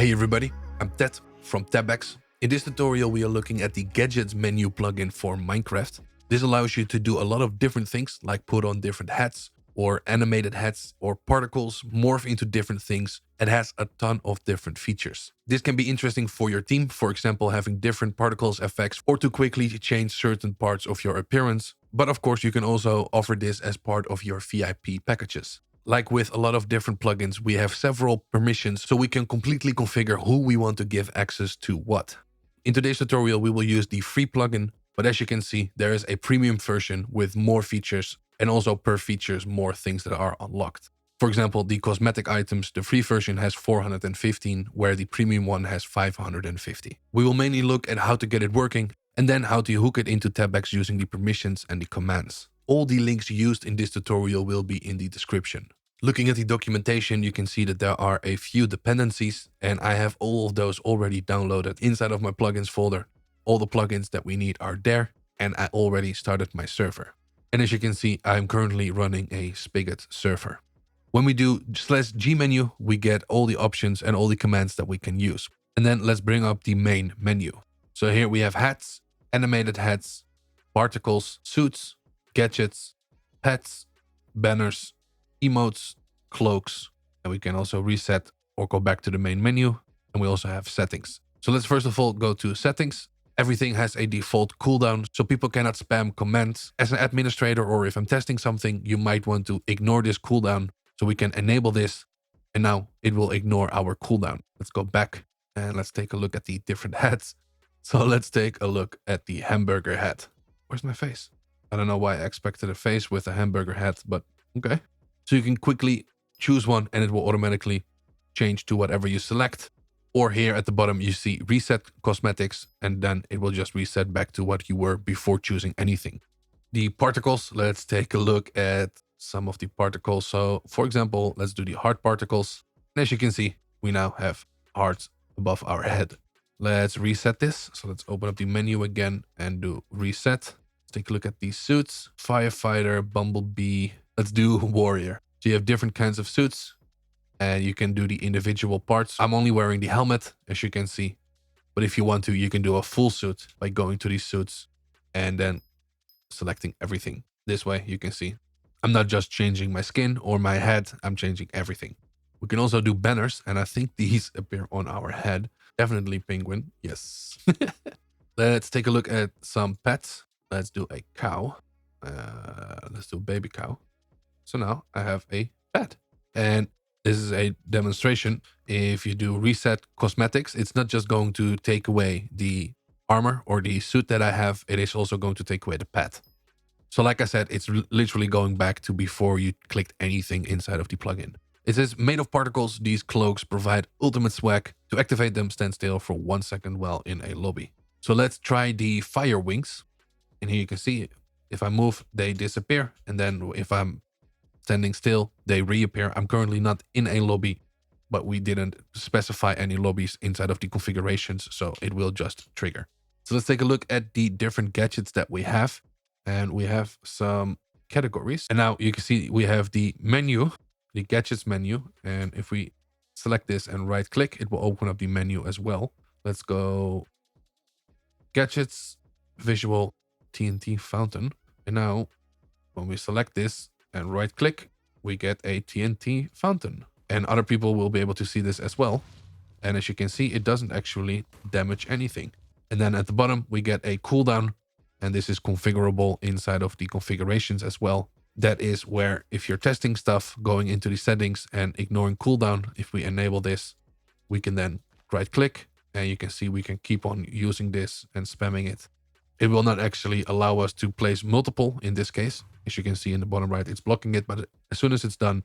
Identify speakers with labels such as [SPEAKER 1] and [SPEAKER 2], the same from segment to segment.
[SPEAKER 1] Hey everybody, I'm Ted from Tebex. In this tutorial we are looking at the GadgetsMenu plugin for Minecraft. This allows you to do a lot of different things like put on different hats or animated hats or particles, morph into different things. It has a ton of different features. This can be interesting for your team, for example having different particles effects or to quickly change certain parts of your appearance. But of course you can also offer this as part of your VIP packages. Like with a lot of different plugins, we have several permissions so we can completely configure who we want to give access to what. In today's tutorial, we will use the free plugin, but as you can see, there is a premium version with more features and also per features more things that are unlocked. For example, the cosmetic items, the free version has 415, where the premium one has 550. We will mainly look at how to get it working and then how to hook it into Tebex using the permissions and the commands. All the links used in this tutorial will be in the description. Looking at the documentation, you can see that there are a few dependencies, and I have all of those already downloaded inside of my plugins folder. All the plugins that we need are there, and I already started my server. And as you can see, I'm currently running a Spigot server. When we do /G menu, we get all the options and all the commands that we can use. And then let's bring up the main menu. So here we have hats, animated hats, particles, suits, gadgets, pets, banners, emotes, cloaks, and we can also reset or go back to the main menu, and we also have settings. So let's first of all go to settings. Everything has a default cooldown, so people cannot spam commands. As an administrator or if I'm testing something, you might want to ignore this cooldown, so we can enable this, and now it will ignore our cooldown. Let's go back and let's take a look at the different hats. So let's take a look at the hamburger hat. Where's my face? I don't know why I expected a face with a hamburger hat, but okay. So you can quickly choose one and it will automatically change to whatever you select. Or here at the bottom, you see reset cosmetics, and then it will just reset back to what you were before choosing anything. The particles, let's take a look at some of the particles. So for example, let's do the heart particles. And as you can see, we now have hearts above our head. Let's reset this. So let's open up the menu again and do reset. Take a look at these suits: firefighter, bumblebee. Let's do warrior. So you have different kinds of suits and you can do the individual parts. I'm only wearing the helmet, as you can see, but if you want to, you can do a full suit by going to these suits and then selecting everything. This way you can see I'm not just changing my skin or my head, I'm changing everything. We can also do banners, and I think these appear on our head. Definitely penguin, yes. Let's take a look at some pets. Let's do a cow. Let's do a baby cow. So now I have a pet. And this is a demonstration. If you do reset cosmetics, it's not just going to take away the armor or the suit that I have. It is also going to take away the pet. So like I said, it's literally going back to before you clicked anything inside of the plugin. It says made of particles, these cloaks provide ultimate swag. To activate them, stand still for 1 second while in a lobby. So let's try the fire wings. And here you can see, if I move, they disappear. And then if I'm standing still, they reappear. I'm currently not in a lobby, but we didn't specify any lobbies inside of the configurations, so it will just trigger. So let's take a look at the different gadgets that we have. And we have some categories. And now you can see we have the menu, the gadgets menu. And if we select this and right click, it will open up the menu as well. Let's go gadgets, visual, TNT fountain. And now when we select this and right click, we get a TNT fountain, and other people will be able to see this as well. And as you can see, it doesn't actually damage anything. And then at the bottom, we get a cooldown, and this is configurable inside of the configurations as well. That is where if you're testing stuff, going into the settings and ignoring cooldown, if we enable this, we can then right click, and you can see we can keep on using this and spamming it. It will not actually allow us to place multiple in this case. As you can see in the bottom right, it's blocking it, but as soon as it's done,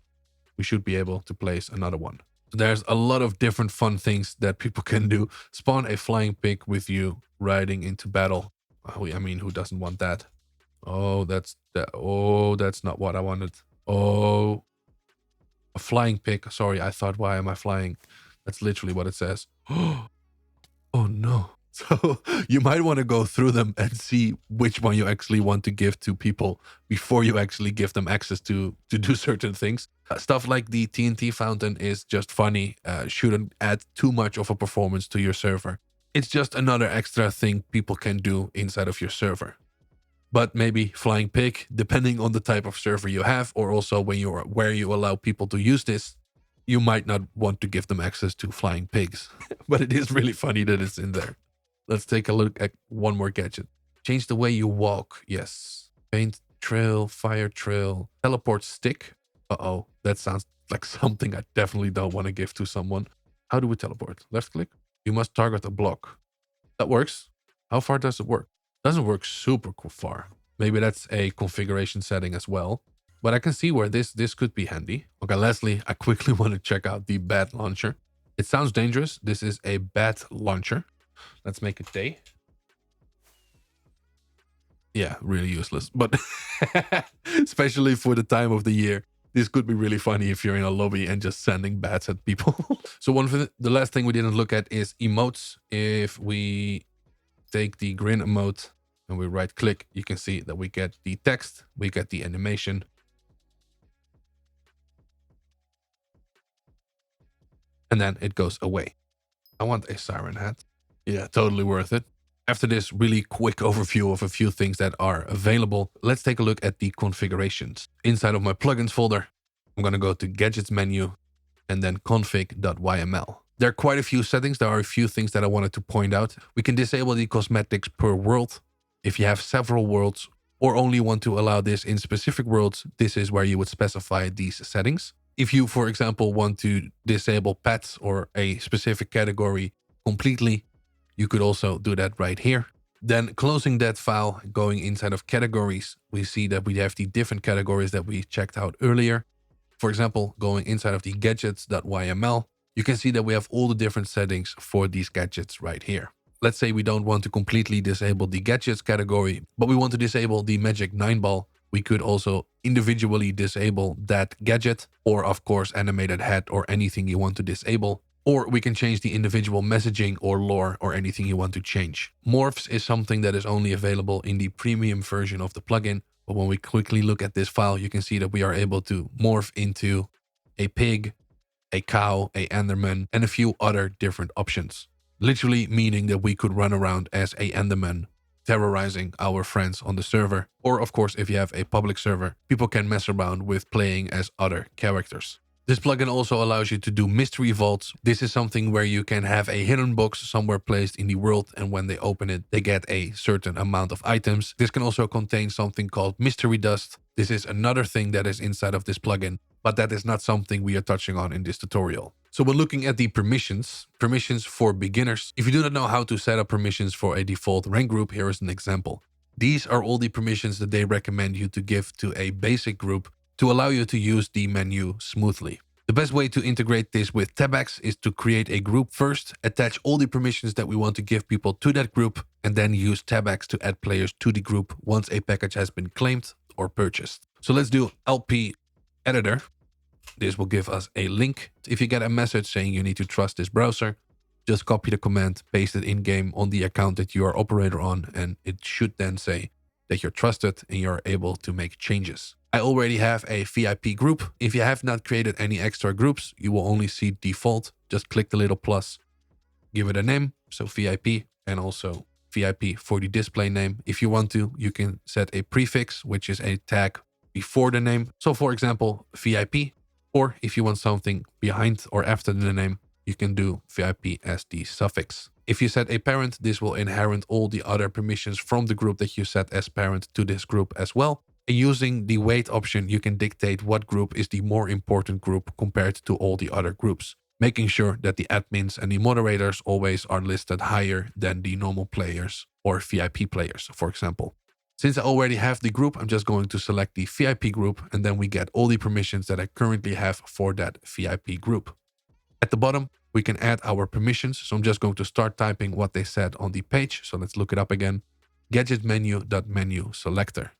[SPEAKER 1] we should be able to place another one. There's a lot of different fun things that people can do. Spawn a flying pig with you riding into battle. I mean, who doesn't want that? Oh, that's not what I wanted. Oh, a flying pig. Sorry, I thought, why am I flying? That's literally what it says. Oh no. So you might want to go through them and see which one you actually want to give to people before you actually give them access to do certain things. Stuff like the TNT fountain is just funny, shouldn't add too much of a performance to your server. It's just another extra thing people can do inside of your server. But maybe flying pig, depending on the type of server you have, or also where you allow people to use this, you might not want to give them access to flying pigs. But it is really funny that it's in there. Let's take a look at one more gadget. Change the way you walk. Yes. Paint trail, fire trail, teleport stick. Uh-oh, that sounds like something I definitely don't want to give to someone. How do we teleport? Left click. You must target a block. That works. How far does it work? Doesn't work super far. Maybe that's a configuration setting as well. But I can see where this could be handy. Okay, lastly, I quickly want to check out the bat launcher. It sounds dangerous. This is a bat launcher. Let's make it day. Yeah, really useless. But especially for the time of the year, this could be really funny if you're in a lobby and just sending bats at people. So the last thing we didn't look at is emotes. If we take the grin emote and we right click, you can see that we get the text, we get the animation. And then it goes away. I want a siren hat. Yeah, totally worth it. After this really quick overview of a few things that are available, let's take a look at the configurations. Inside of my plugins folder, I'm going to go to Gadgets menu and then config.yml. There are quite a few settings. There are a few things that I wanted to point out. We can disable the cosmetics per world. If you have several worlds or only want to allow this in specific worlds, this is where you would specify these settings. If you, for example, want to disable pets or a specific category completely, you could also do that right here. Then closing that file, going inside of categories, we see that we have the different categories that we checked out earlier. For example, going inside of the gadgets.yml, you can see that we have all the different settings for these gadgets right here. Let's say we don't want to completely disable the gadgets category, but we want to disable the magic 9-ball. We could also individually disable that gadget, or of course animated hat or anything you want to disable. Or we can change the individual messaging or lore or anything you want to change. Morphs is something that is only available in the premium version of the plugin. But when we quickly look at this file, you can see that we are able to morph into a pig, a cow, a enderman, and a few other different options. Literally meaning that we could run around as a enderman, terrorizing our friends on the server. Or of course, if you have a public server, people can mess around with playing as other characters. This plugin also allows you to do mystery vaults. This is something where you can have a hidden box somewhere placed in the world, and when they open it, they get a certain amount of items. This can also contain something called mystery dust. This is another thing that is inside of this plugin, but that is not something we are touching on in this tutorial. So when looking at the permissions for beginners, if you do not know how to set up permissions for a default rank group, here is an example. These are all the permissions that they recommend you to give to a basic group to allow you to use the menu smoothly. The best way to integrate this with Tebex is to create a group first, attach all the permissions that we want to give people to that group, and then use Tebex to add players to the group once a package has been claimed or purchased. So let's do LP editor. This will give us a link. If you get a message saying you need to trust this browser, just copy the command, paste it in-game on the account that you are operator on, and it should then say that you're trusted and you're able to make changes. I already have a VIP group. If you have not created any extra groups, you will only see default. Just click the little plus, give it a name, so VIP, and also VIP for the display name. If you want to, you can set a prefix, which is a tag before the name. So for example, VIP, or if you want something behind or after the name, you can do VIP as the suffix. If you set a parent, this will inherit all the other permissions from the group that you set as parent to this group as well. And using the weight option, you can dictate what group is the more important group compared to all the other groups, making sure that the admins and the moderators always are listed higher than the normal players or VIP players, for example. Since I already have the group, I'm just going to select the VIP group, and then we get all the permissions that I currently have for that VIP group. At the bottom, we can add our permissions. So I'm just going to start typing what they said on the page. So let's look it up again. GadgetsMenu.menu selector.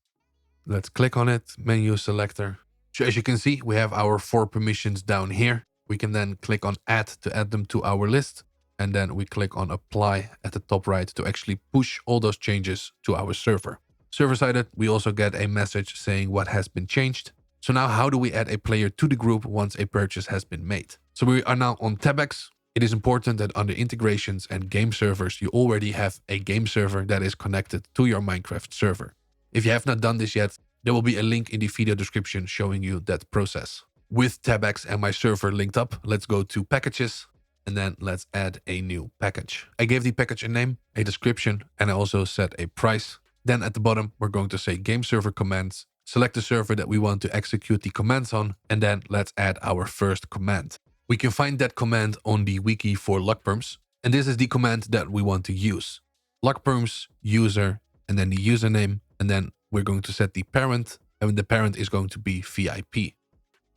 [SPEAKER 1] Let's click on it, menu selector. So as you can see, we have our 4 permissions down here. We can then click on add to add them to our list. and then we click on apply at the top right to actually push all those changes to our server. Server-sided, we also get a message saying what has been changed. So now how do we add a player to the group once a purchase has been made? So we are now on Tebex. It is important that under integrations and game servers, you already have a game server that is connected to your Minecraft server. If you have not done this yet, there will be a link in the video description showing you that process. With Tebex and my server linked up, let's go to packages and then let's add a new package. I gave the package a name, a description, and I also set a price. Then at the bottom, we're going to say game server commands, select the server that we want to execute the commands on, and then let's add our first command. We can find that command on the wiki for logperms, and this is the command that we want to use. Logperms, user, and then the username, and then we're going to set the parent, and the parent is going to be VIP.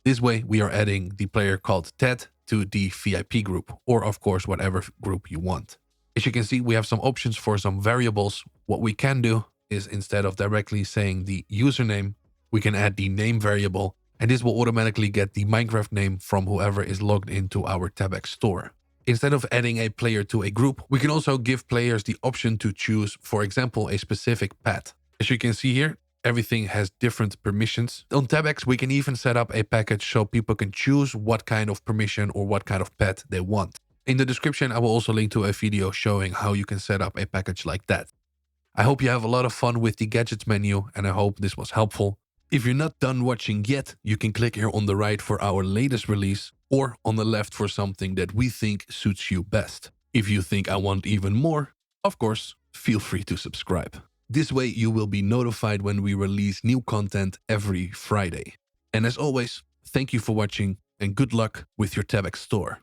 [SPEAKER 1] This way, we are adding the player called Ted to the VIP group, or of course, whatever group you want. As you can see, we have some options for some variables. What we can do is instead of directly saying the username, we can add the name variable, and this will automatically get the Minecraft name from whoever is logged into our Tebex store. Instead of adding a player to a group, we can also give players the option to choose, for example, a specific pet. As you can see here, everything has different permissions. On Tebex, we can even set up a package so people can choose what kind of permission or what kind of pet they want. In the description, I will also link to a video showing how you can set up a package like that. I hope you have a lot of fun with the gadgets menu, and I hope this was helpful. If you're not done watching yet, you can click here on the right for our latest release, or on the left for something that we think suits you best. If you think I want even more, of course, feel free to subscribe. This way you will be notified when we release new content every Friday. And as always, thank you for watching and good luck with your Tebex store.